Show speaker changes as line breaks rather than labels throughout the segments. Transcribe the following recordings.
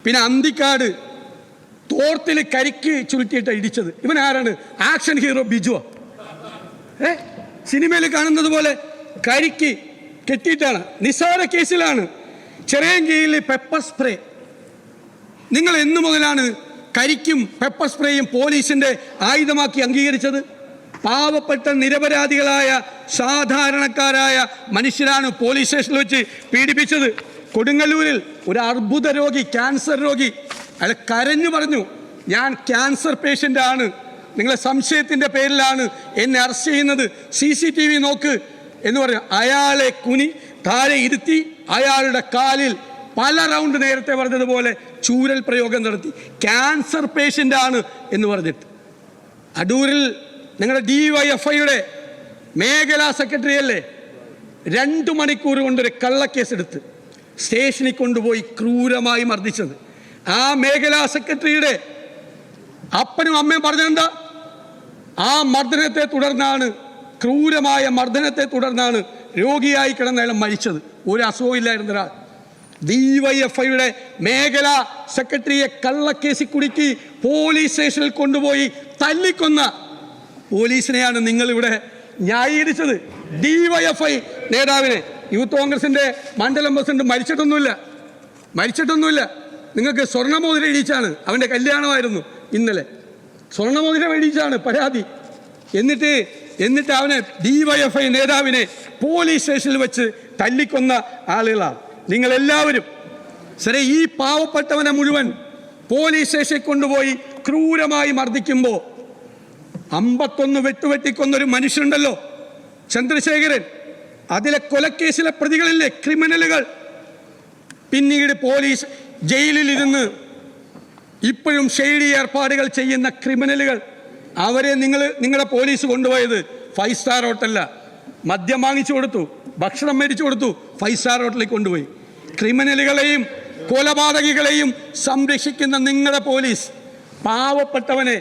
പിന്നെ അന്തിക്കാട് തോർത്തിൽ കരിക്ക് ചുരുട്ടിയിട്ട് ഇടിച്ചത് ഇവൻ ആരാണ്? ആക്ഷൻ ഹീറോ ബിജുവോ? സിനിമയിൽ കാണുന്നത് പോലെ കരിക്ക് കെട്ടിയിട്ടാണ്. നിസ്സാര കേസിലാണ്. ചെറിയൻകീഴിൽ പെപ്പർ സ്പ്രേ. നിങ്ങൾ എന്നു മുതലാണ് കരിക്കും പെപ്പർ സ്പ്രേയും പോലീസിന്റെ ആയുധമാക്കി അംഗീകരിച്ചത്? പാവപ്പെട്ട നിരപരാധികളായ സാധാരണക്കാരായ മനുഷ്യരാണ് പോലീസ് സ്റ്റേഷനിൽ വെച്ച് പീഡിപ്പിച്ചത്. കൊടുങ്ങല്ലൂരിൽ ഒരു അർബുദ രോഗി, ക്യാൻസർ രോഗി, അയാൾ കരഞ്ഞു പറഞ്ഞു, ഞാൻ ക്യാൻസർ പേഷ്യൻ്റ് ആണ്, നിങ്ങളെ സംശയത്തിൻ്റെ പേരിലാണ് എന്നെ അറസ്റ്റ് ചെയ്യുന്നത്, CCTV നോക്ക് എന്ന് പറഞ്ഞു. അയാളെ താഴെ ഇരുത്തി അയാളുടെ കാലിൽ പല റൗണ്ട് നേരത്തെ പറഞ്ഞതുപോലെ ചൂരൽ പ്രയോഗം നടത്തി. ക്യാൻസർ പേഷ്യൻ്റ് ആണ് എന്ന് പറഞ്ഞിട്ട്. അടൂരിൽ നിങ്ങളുടെ DYFIയുടെ മേഖലാ സെക്രട്ടറി അല്ലേ 2 മണിക്കൂർ കൊണ്ടൊരു കള്ളക്കേസെടുത്ത് സ്റ്റേഷനിൽ കൊണ്ടുപോയി ക്രൂരമായി മർദ്ദിച്ചത്. ആ മേഖലാ സെക്രട്ടറിയുടെ അപ്പനും അമ്മയും പറഞ്ഞെന്താ? ആ മർദ്ദനത്തെ തുടർന്നാണ്, ക്രൂരമായ മർദ്ദനത്തെ തുടർന്നാണ് രോഗിയായി കിടന്ന അയാൾ മരിച്ചത്. ഒരു അസുഖവും ഇല്ലായിരുന്ന ഒരാൾ. DYFIയുടെ മേഖലാ സെക്രട്ടറിയെ കള്ളക്കേസിൽ കുടുക്കി പോലീസ് സ്റ്റേഷനിൽ കൊണ്ടുപോയി തല്ലിക്കൊന്ന പോലീസിനെയാണ് നിങ്ങളിവിടെ ന്യായീകരിച്ചത്. DYFI നേതാവിനെ, യൂത്ത് കോൺഗ്രസിൻ്റെ മണ്ഡലം പ്രസിഡന്റ് മരിച്ചിട്ടൊന്നുമില്ല. നിങ്ങൾക്ക് സ്വർണ്ണമോതിരം ഇടിച്ചാണ്, അവൻ്റെ കല്യാണമായിരുന്നു ഇന്നലെ, സ്വർണ്ണമോതിരം ഇടിച്ചാണ് പരാതി. എന്നിട്ട് അവനെ DYFI നേതാവിനെ പോലീസ് സ്റ്റേഷനിൽ വെച്ച് തല്ലിക്കൊന്ന ആളുകളാണ് നിങ്ങളെല്ലാവരും. ശരി, ഈ പാവപ്പെട്ടവനെ മുഴുവൻ പോലീസ് സ്റ്റേഷനിൽ കൊണ്ടുപോയി ക്രൂരമായി മർദ്ദിക്കുമ്പോൾ 51 വെട്ടുവെട്ടിക്കൊന്നൊരു മനുഷ്യനുണ്ടല്ലോ, ചന്ദ്രശേഖരൻ, അതിലെ കൊലക്കേസിലെ പ്രതികളില്ലേ, ക്രിമിനലുകൾ, പിന്നീട് പോലീസ് ജയിലിലിരുന്ന് ഇപ്പോഴും ഷെയ്ഡി ഏർപ്പാടുകൾ ചെയ്യുന്ന ക്രിമിനലുകൾ, അവരെ നിങ്ങളുടെ പോലീസ് കൊണ്ടുപോയത് 5 സ്റ്റാർ ഹോട്ടലല്ല, മദ്യം വാങ്ങിച്ചു കൊടുത്തു, ഭക്ഷണം മേടിച്ചു കൊടുത്തു, 5 സ്റ്റാർ ഹോട്ടലിൽ കൊണ്ടുപോയി. ക്രിമിനലുകളെയും കൊലപാതകികളെയും സംരക്ഷിക്കുന്ന നിങ്ങളുടെ പോലീസ് പാവപ്പെട്ടവനെ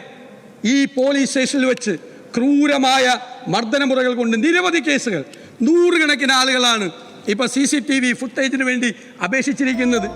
ഈ പോലീസ് സ്റ്റേഷനിൽ വെച്ച് ക്രൂരമായ മർദ്ദനമുറകൾ കൊണ്ട് നിരവധി കേസുകൾ, 100 കണക്കിന് ആളുകളാണ് ഇപ്പോൾ CCTV ഫുട്ടേജിന് വേണ്ടി അപേക്ഷിച്ചിരിക്കുന്നത്.